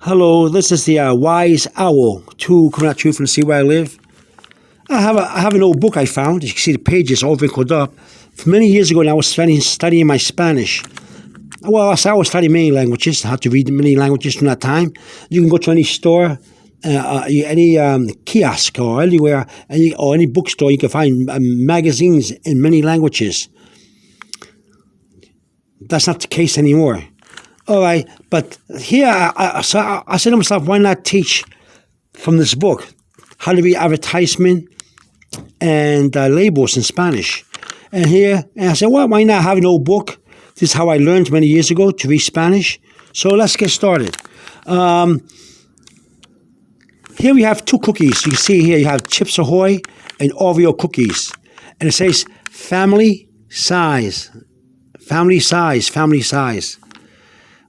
Hello, this is the Wise Owl 2 coming at you from the sea where I live. I have an old book I found. As you can see the pages all wrinkled up. Many years ago, when I was studying my Spanish. Well, I was studying many languages. I had to read many languages from that time. You can go to any store, any kiosk or anywhere, or any bookstore. You can find magazines in many languages. That's not the case anymore. All right, but here I said to myself, why not teach from this book how to read advertisement and labels in Spanish? And I said, well, why not have an old book? This is how I learned many years ago to read Spanish. So let's get started. Here we have two cookies. You can see here you have Chips Ahoy and Oreo cookies. And it says family size. Family size, family size.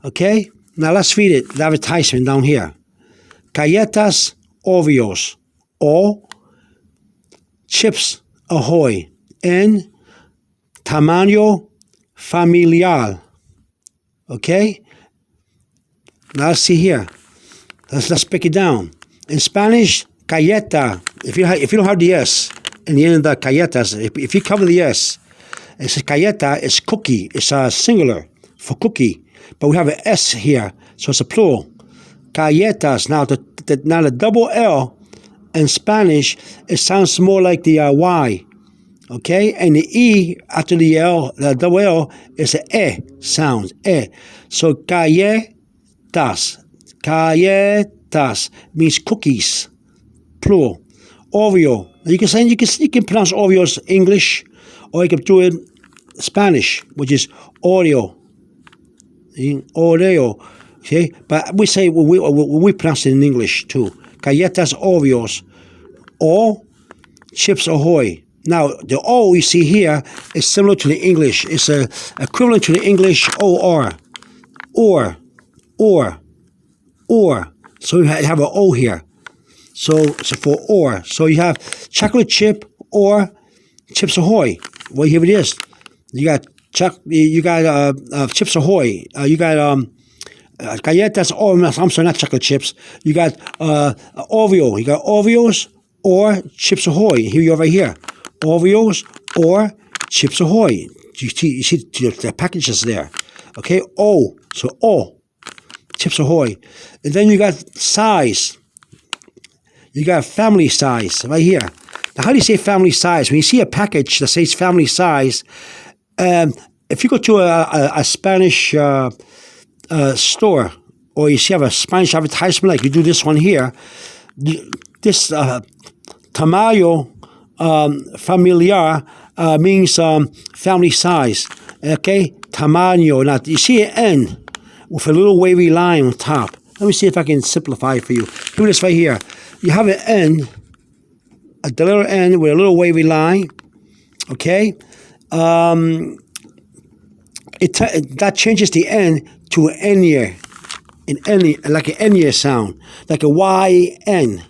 Okay, now let's read it, the advertisement down here. Galletas Oreos or Chips Ahoy en Tamaño familiar. Okay, now let's see here. Let's break it down. In Spanish, galleta, if you don't have the S in the end of the galletas, if you cover the S, it says galleta is cookie. It's a singular for cookie. But we have an S here, so it's a plural. Galletas. Now the double L in Spanish, it sounds more like the Y. Okay? And the E after the L, the double L, is an E sound. E. So galletas. Galletas means cookies. Plural. Oreo. You can pronounce Oreos English, or you can do it Spanish, which is Oreo. Oreo, okay? But we say we pronounce it in English too. Galletas Oreos or Chips Ahoy. Now the O you see here is similar to the English. It's equivalent to the English or. So you have an O here. So for or. So you have chocolate chip or Chips Ahoy. Well, here it is. You got Chips Ahoy. You got galletas. I'm sorry, not chocolate chips. You got Oreo. You got Oreos or Chips Ahoy. Here you are right here. Oreos or Chips Ahoy. You see the packages there. Okay. O. So O. Chips Ahoy. And then you got size. You got family size right here. Now, how do you say family size? When you see a package that says family size, if you go to a Spanish store, or you see have a Spanish advertisement like you do this one here, this Tamaño familiar means family size. Okay, Tamaño. Now you see an N with a little wavy line on top. Let me see if I can simplify it for you. Do this right here. You have an N, the little N with a little wavy line. Okay. That changes the N to an N-ear, like an N-ear sound, like a Y-N,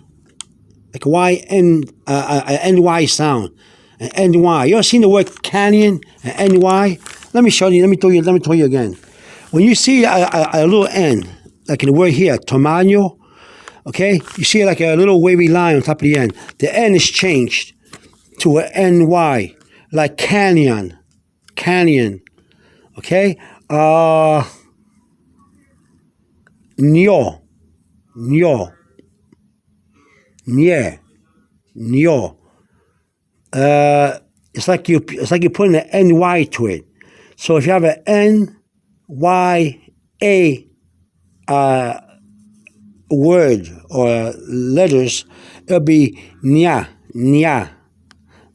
like a Y-N, an N-Y sound, an N-Y. You ever seen the word canyon, an N-Y? Let me show you. Let me tell you again. When you see a little N, like in the word here, Tamaño, okay, you see like a little wavy line on top of the N. The N is changed to an N-Y, like canyon. Okay? Nyo. It's like you're putting an N-Y to it. So if you have an N-Y-A word or letters, it'll be nya.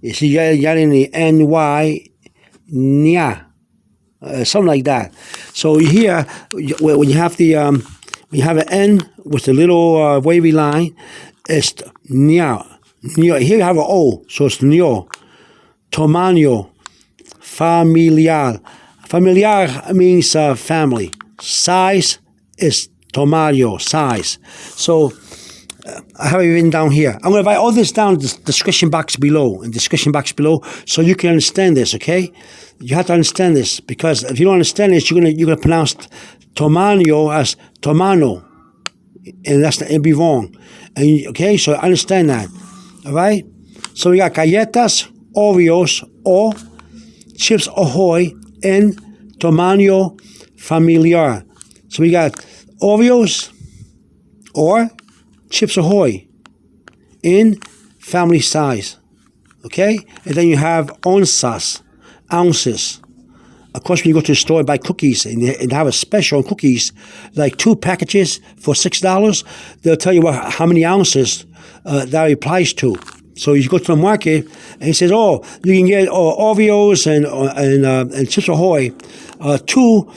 You see, you're in the N-Y, nya. Something like that. So here, when you have an N with a little wavy line, it's nya. Here you have an O, so it's nyo. Tamaño, familiar. Familiar means family. Size is Tamaño, size. So I have it written down here. I'm going to write all this down in the description box below, so you can understand this, okay? You have to understand this, because if you don't understand this, you're gonna pronounce Tamaño as Tomano. and it'd be wrong. And okay, so understand that. All right. So we got Galletas, Oreos, or Chips Ahoy, and Tamaño familiar. So we got Oreos or Chips Ahoy in family size. Okay? And then you have Onzas, ounces. Of course, when you go to the store and buy cookies and have a special on cookies, like 2 packages for $6, they'll tell you how many ounces that applies to. So you go to the market and he says, "Oh, you can get Oreos and Chips Ahoy, two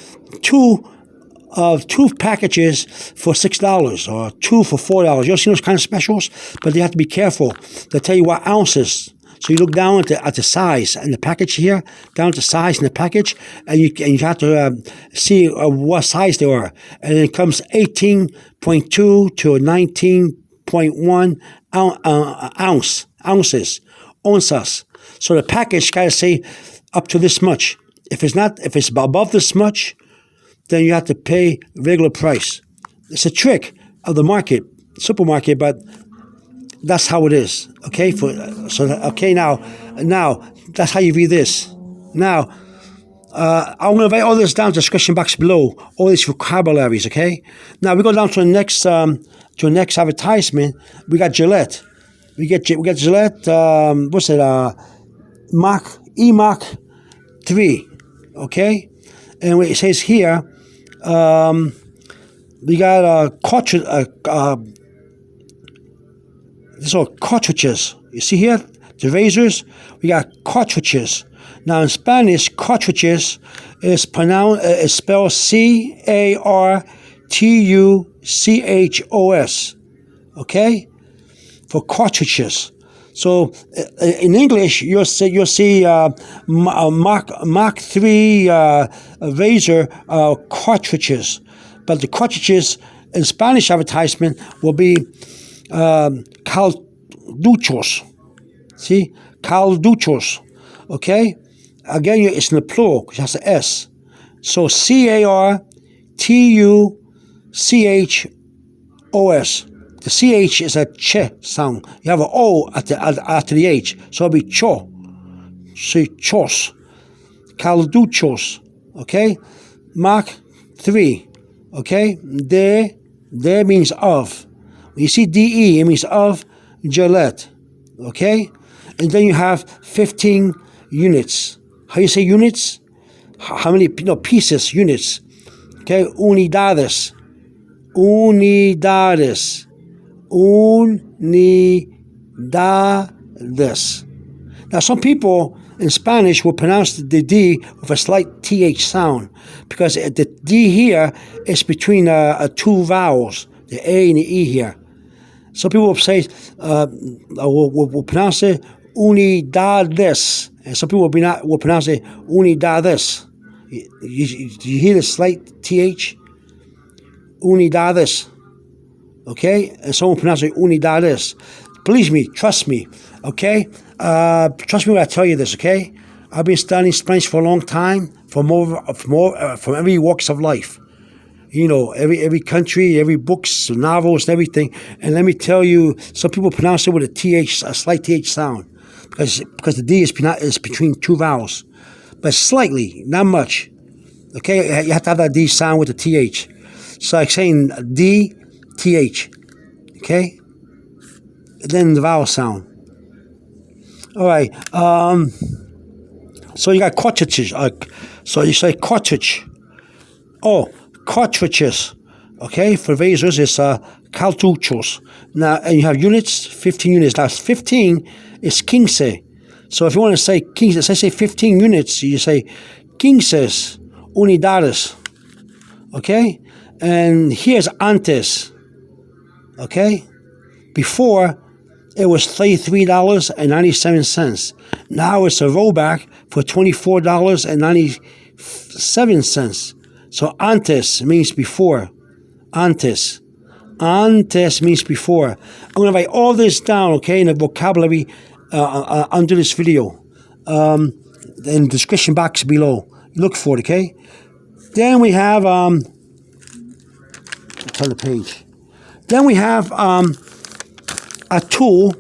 packages for $6 or 2 for $4." You ever seen those kind of specials? But you have to be careful. They'll tell you what ounces. So you look down at the size and the package here, down at the size in the package, and you have to see what size they are. And it comes 18.2 to 19.1 ounces, onzas. So the package got to say up to this much. If it's above this much, then you have to pay regular price. It's a trick of the market, supermarket, but that's how it is. Okay, now that's how you read this. Now, I'm going to write all this down to the description box below, all these vocabularies. Okay. Now we go down to the next advertisement. We got Gillette. We got Gillette. What's it? Mach 3. Okay, and what it says here, we got cartridge. These are cartridges. You see here, the razors. We got cartridges. Now in Spanish, cartridges is spelled cartuchos. Okay, for cartridges. So in English, you'll see Mach 3 razor cartridges, but the cartridges in Spanish advertisement will be Cartuchos. See? Cartuchos. Okay? Again, it's in the plural, because it has an S. So cartuchos. The CH is a ch sound. You have an O after the H. So it'll be cho. See, chohs. Cartuchos. Okay? Mach 3. Okay? De means of. When you see DE, it means of Gillette. Okay? And then you have 15 units. How you say units? How many pieces, units? Okay? Unidades. Unidades. Unidades. Now, some people in Spanish will pronounce the D with a slight TH sound because the D here is between 2 vowels, the A and the E here. Some people will say, will pronounce it Unidades, and some people will pronounce it Unidades. You hear the slight TH? Unidades. Okay? And someone pronounces it Unidades. Believe me, trust me. Okay? Trust me when I tell you this, okay? I've been studying Spanish for a long time, from every walks of life. Every country, every books, novels, and everything. And let me tell you, some people pronounce it with a slight TH sound, because the D is between 2 vowels, but slightly, not much. Okay, you have to have that D sound with the TH. So like saying D, TH. Okay, and then the vowel sound. All right. So you got cartridges. So you say cartridge. Oh. Cartridges, okay, for razors is Cartuchos. Now, and you have units, 15 units. Now, 15 is quince. So if you want to say quinces, say 15 units, you say quinces, Unidades, okay? And here's antes, okay? Before, it was $33.97. Now it's a rollback for $24.97. So antes means before. Antes. Antes means before. I'm going to write all this down, okay, in the vocabulary under this video. In the description box below. Look for it, okay? Then we have, turn the page. Then we have a tool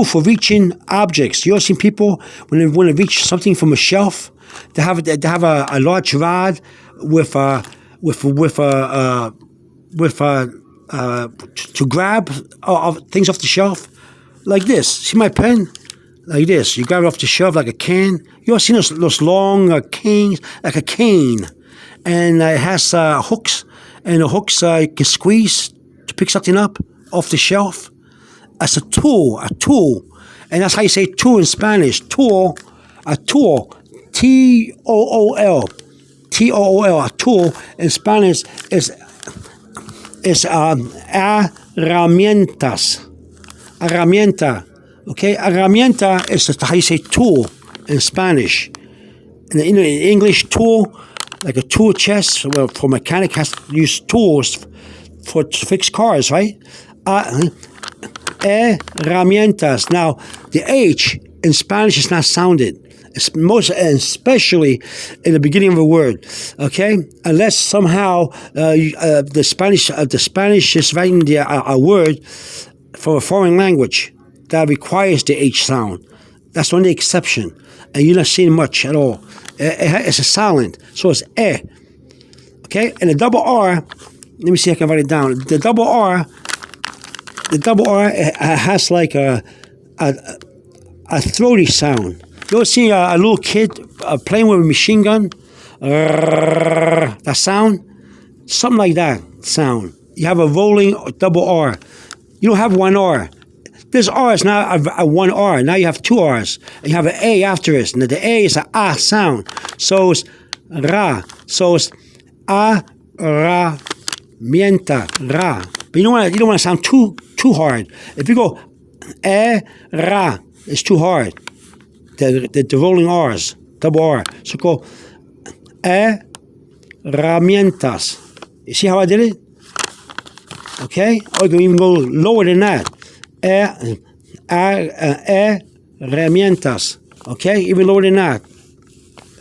for reaching objects. You ever seen people when they want to reach something from a shelf? They have a large rod to grab things off the shelf, like this. See my pen? Like this. You grab it off the shelf like a can. You ever seen those long canes, like a cane, and it has hooks, and the hooks you can squeeze to pick something up off the shelf. That's a tool, and that's how you say tool in Spanish. Tool, a tool, T-O-O-L, T-O-O-L. A tool in Spanish is herramientas, herramienta. Okay, herramienta is how you say tool in Spanish. In English, tool, like a tool chest. Well, for mechanic has to use tools to fix cars, right? Herramientas. Now, the H in Spanish is not sounded. It's especially in the beginning of a word, okay? Unless somehow the Spanish is writing a word from a foreign language that requires the H sound. That's the only exception, and you're not seeing much at all. It's a silent, so it's okay? And the double R, let me see if I can write it down. The double R has like a throaty sound. You ever see a little kid playing with a machine gun? That sound? Something like that sound. You have a rolling double R. You don't have one R. This R is now a one R. Now you have two R's. And you have an A after it. And the A is an A sound. So it's ra. So it's herramienta, ra. But you don't want to sound too hard. If you go ra, it's too hard. The rolling R's, double R. So go herramientas. You see how I did it? Okay? Or you can even go lower than that. Herramientas. Okay? Even lower than that.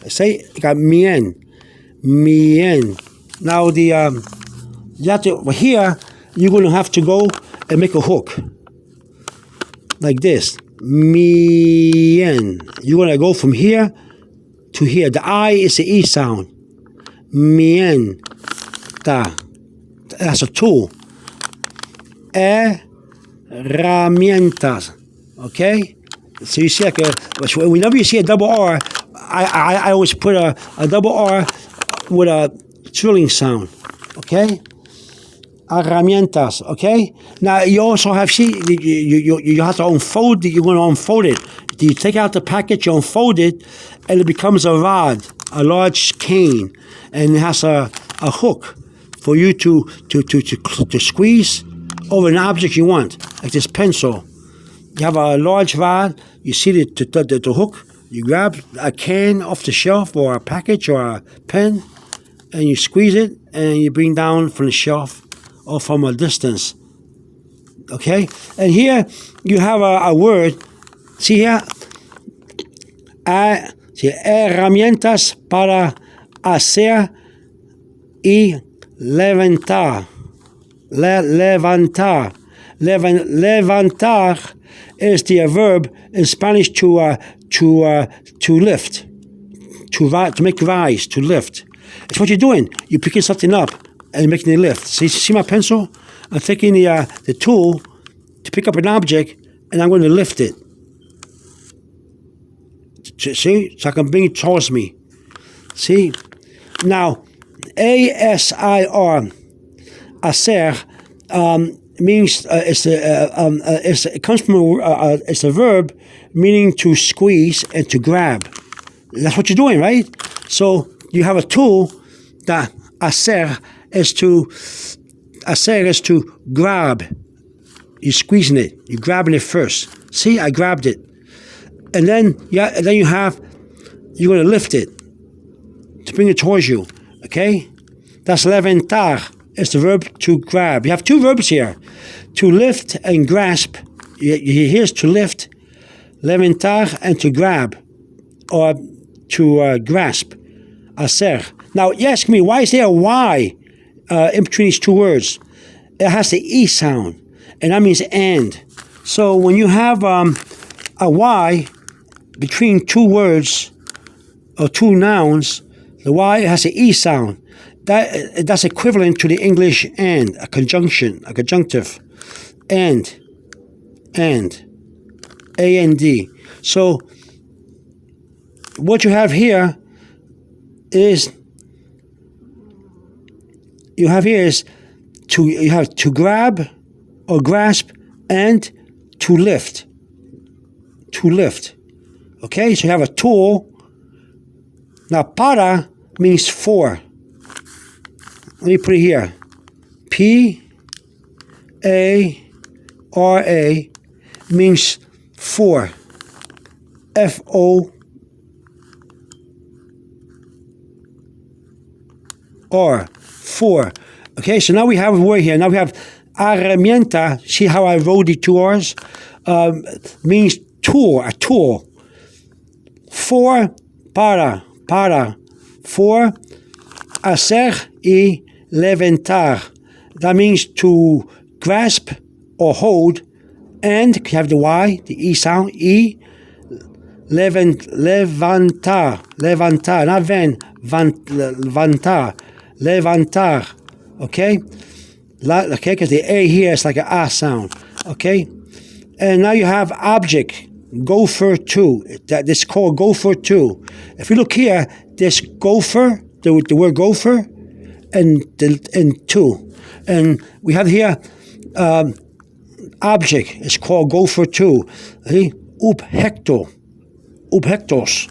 Say, you got mien. Now you have to, here, you're going to have to go and make a hook. Like this. Mien. You're going to go from here to here. The I is the E sound. Mien. Da. That's a tool. Herramientas. Okay? So you see, like whenever you see a double R, I always put a double R with a trilling sound. Okay? Herramientas, okay? Now you also have, you have to unfold it. You're going to unfold it. You take out the package, you unfold it, and it becomes a rod, a large cane, and it has a hook for you to squeeze over an object you want, like this pencil. You have a large rod. You see the hook. You grab a can off the shelf or a package or a pen, and you squeeze it, and you bring down from the shelf or from a distance. Okay? And here you have a word. See here? Herramientas para hacer y levantar. Levantar. Levantar is the verb in Spanish to lift. To make rise, to lift. It's what you're doing. You're picking something up and making it lift. See my pencil? I'm taking the tool to pick up an object, and I'm going to lift it. See? So I can bring it towards me. See? Now, Asir, Asir, means it comes from it's a verb meaning to squeeze and to grab. That's what you're doing, right? So you have a tool that Asir is to grab. You're squeezing it. You're grabbing it first. See, I grabbed it, and then you're going to lift it to bring it towards you. Okay, that's levantar. It's the verb to grab. You have two verbs here, to lift and grasp. Here's to lift, levantar, and to grab, or to grasp, Asir. Now, you ask me, why is there a Y in between these two words? it has the E sound, and that means and. So when you have a Y between two words or two nouns, the Y has an E sound. That's equivalent to the English and, a conjunction, a conjunctive. And, A-N-D. So what you have here is you have to grab or grasp and to lift. To lift. Okay, so you have a tool. Now, para means for. Let me put it here. P-A-R-A means for. F-O-R. For. Okay, so now we have a word here. Now we have herramienta. See how I wrote the two R's? Means tool, a tool. For, para. For, Asir y Levantar. That means to grasp or hold, and you have the Y, the E sound, E. Levantar, not levantar, okay? Okay, because the A here is like an A sound, okay? And now you have object, gopher to. This is called gopher to. If you look here, there's gopher, the word gopher, and to. And we have here object, it's called gopher to. Upectos.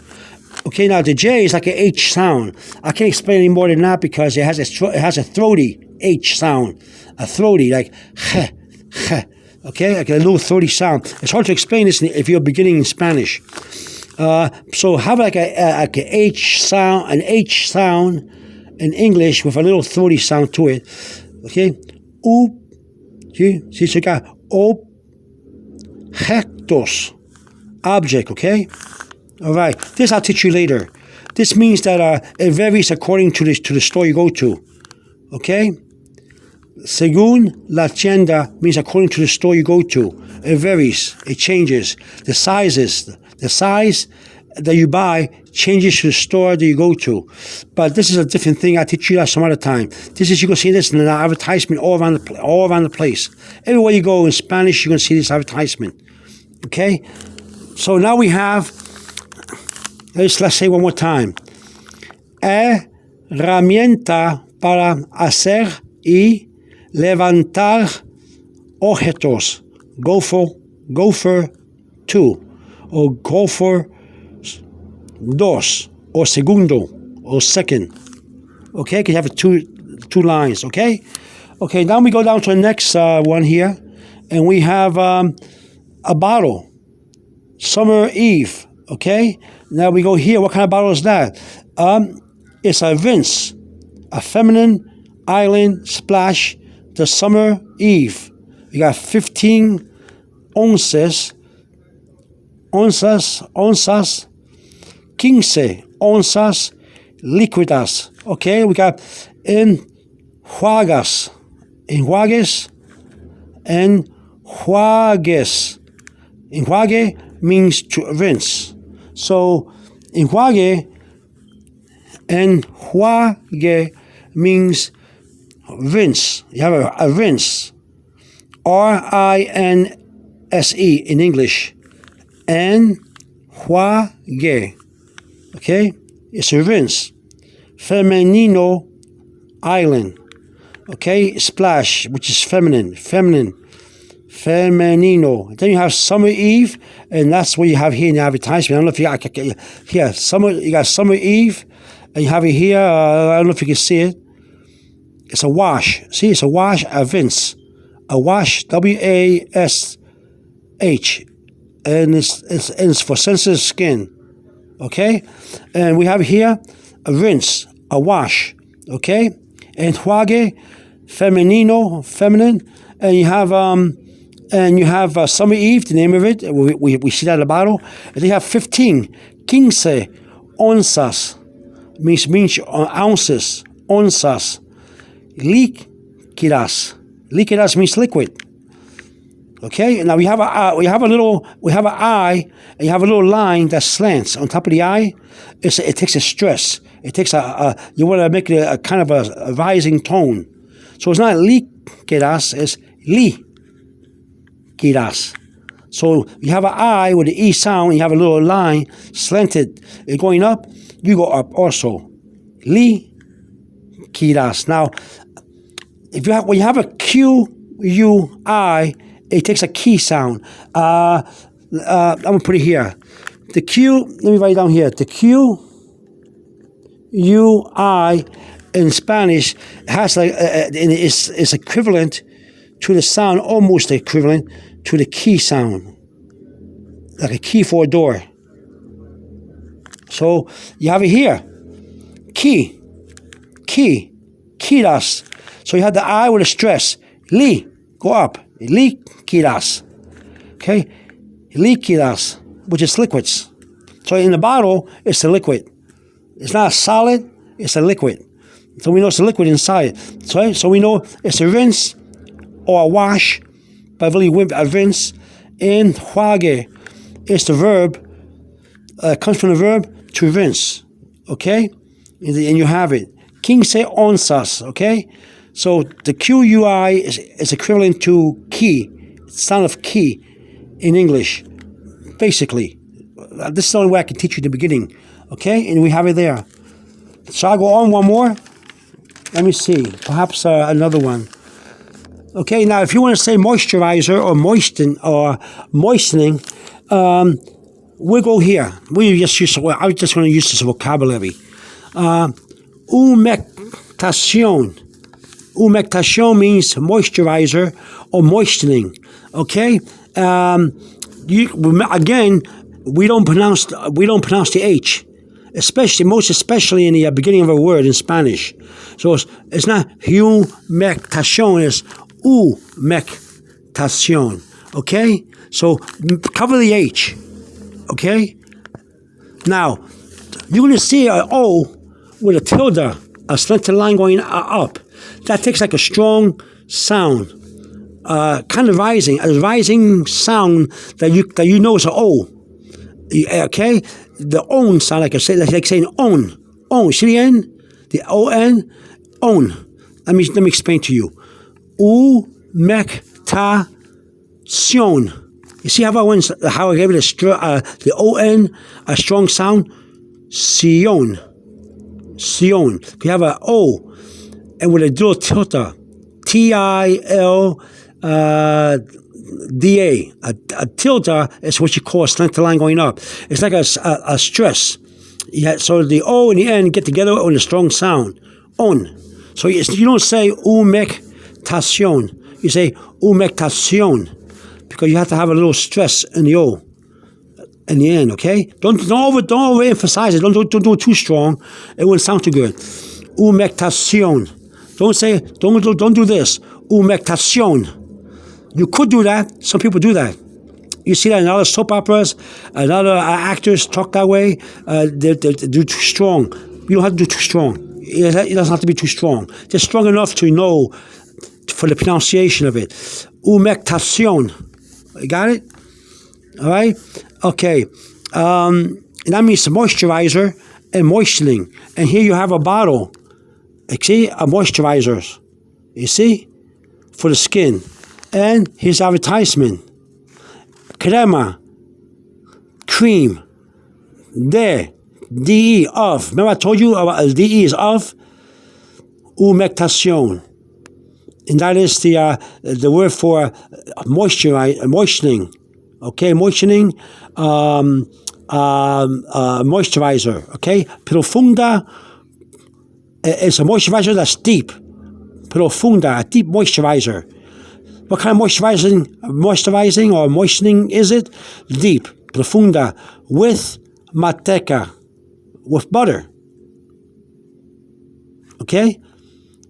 Okay, now the J is like an H sound. I can't explain any more than that because it has a throaty H sound, a throaty like che. Okay, like a little throaty sound. It's hard to explain this if you're beginning in Spanish. So have like an H sound in English with a little throaty sound to it. Okay, see, so you got objetos, object. Okay. All right, this I'll teach you later. This means that it varies according to the store you go to. Okay? Según la tienda means according to the store you go to. It varies. It changes. The size that you buy changes to the store that you go to. But this is a different thing. I'll teach you that some other time. You can see this in an advertisement all around the place. Everywhere you go in Spanish, you're going to see this advertisement. Okay? So now we have... Let's say one more time. Herramienta para hacer y levantar objetos. Gopher 2. Or gopher dos. Or segundo. Or second. Okay, because you have two lines. Okay? Okay, now we go down to the next one here. And we have a bottle. Summer Eve. Okay? Now we go here. What kind of bottle is that? It's a rinse, a feminine island splash, the summer eve. You got 15 onzas, 15 onzas líquidas. Okay, we got enjuagues. Enjuague means to rinse. So, enjuague means rinse. You have a rinse. R-I-N-S-E in English. Enjuague. Okay? It's a rinse. Femenino island. Okay? Splash, which is feminine. Femenino. Then you have Summer Eve, and that's what you have here in the advertisement. I don't know if you got summer. You got Summer Eve, and you have it here. I don't know if you can see it. It's a wash. See, it's a wash. A rinse. A wash. W-A-S-H, and it's for sensitive skin. Okay, and we have here a rinse, a wash. Okay, enjuague, femenino, feminine, and you have Summer Eve, the name of it. We see that at the bottle. And they have 15. Quinces, onzas, means ounces. Onzas. Líquidas. Líquidas means liquid. Okay, now we have an eye, and you have a little line that slants on top of the eye. It takes a stress. It takes you want to make it a kind of a rising tone. So it's not líquidas, it's líquidas. So you have an eye with the E sound, and you have a little line slanted. It's going up, you go up also. Líquidas. Now, when you have a Q-U-I, it takes a key sound. I'm going to put it here. The Q, let me write it down here. The Q-U-I in Spanish has is equivalent to the sound, almost equivalent to the key sound. Like a key for a door. So you have it here. Quidas. So you have the I with a stress. Go up. Líquidas. Okay? Líquidas, which is liquids. So in the bottle, it's a liquid. It's not a solid, it's a liquid. So we know it's a liquid inside. So we know it's a rinse or a wash, but really a rinse. Enjuague is the verb, comes from the verb to rinse. Okay? And you have it. Quinces onzas. Okay? So the Q-U-I is equivalent to key, sound of key in English, basically. This is the only way I can teach you the beginning, okay? And we have it there. So I'll go on one more. Let me see, perhaps another one. Okay, now if you want to say moisturizer or moistening, we'll go here. I just want to use this vocabulary. Humectación. Humectación means moisturizer or moistening. Okay. We don't pronounce the H, especially in the beginning of a word in Spanish. So it's not humectación. It's humectación. Okay. So cover the H. Okay. Now you're going to see an O with a tilde, a slanted line going up. That takes like a strong sound, kind of rising, a rising sound that you know is an O. Okay, the own sound like saying own. See the N, the O-N, own. Let me explain to you. Humectación. You see how I gave it the O-N, a strong sound. Cehs. You have an O. And with a dual tilde, T-I-L-D-A. A tilde is what you call a slanted line going up. It's like a stress. Yeah, so the O and the N get together on a strong sound. On. So you don't say humectación. You say humectación because you have to have a little stress in the O and the N. Okay. Don't overemphasize it. Don't do it too strong. It won't sound too good. Humectación. Don't do this. Humectación. You could do that. Some people do that. You see that in other soap operas, and other actors talk that way. They do too strong. You don't have to do too strong. It doesn't have to be too strong. Just strong enough to know for the pronunciation of it. Humectación. You got it? All right? Okay. That means moisturizer and moistening. And here you have a bottle. See, a moisturizer, you see, for the skin. And his advertisement. Crema, cream, de, of. Remember I told you about de is of? Humectación. And that is the word for moistening. Okay, moistening, moisturizer. Okay, profunda. It's a moisturizer that's deep. Profunda, a deep moisturizer. What kind of moisturizing or moistening is it? Deep, profunda, with manteca, with butter. Okay?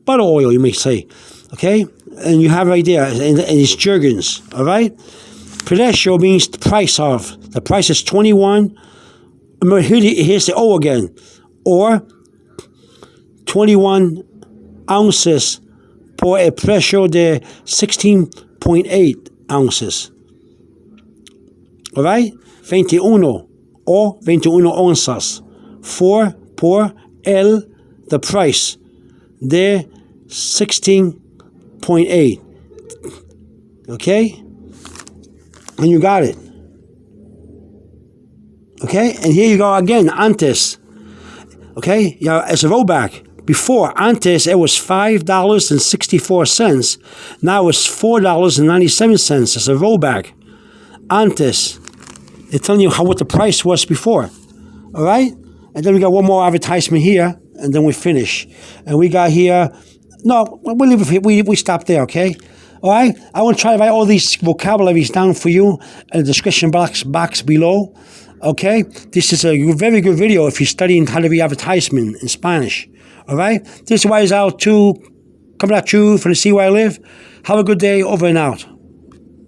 Butter oil, you may say. Okay? And you have right there, and it's jergens. All right? Precio means the price of. The price is 21. Here's the O again. Or 21 ounces por el precio de 16.8 ounces. Alright? 21 or 21 onzas. Por the price de 16.8. Okay? And you got it. Okay? And here you go again, antes. Okay? Yeah, as a rollback. Before, antes, it was $5.64. Now it's $4.97 as a rollback. Antes. They're telling you what the price was before. All right? And then we got one more advertisement here, and then we finish. And we got here, no, we'll leave it here. We stop there, okay? All right? I want to try to write all these vocabularies down for you in the description box below. Okay? This is a very good video if you're studying how to read advertisement in Spanish. All right? This is Wise Out 2 coming at you from the Sea Where I Live. Have a good day. Over and out.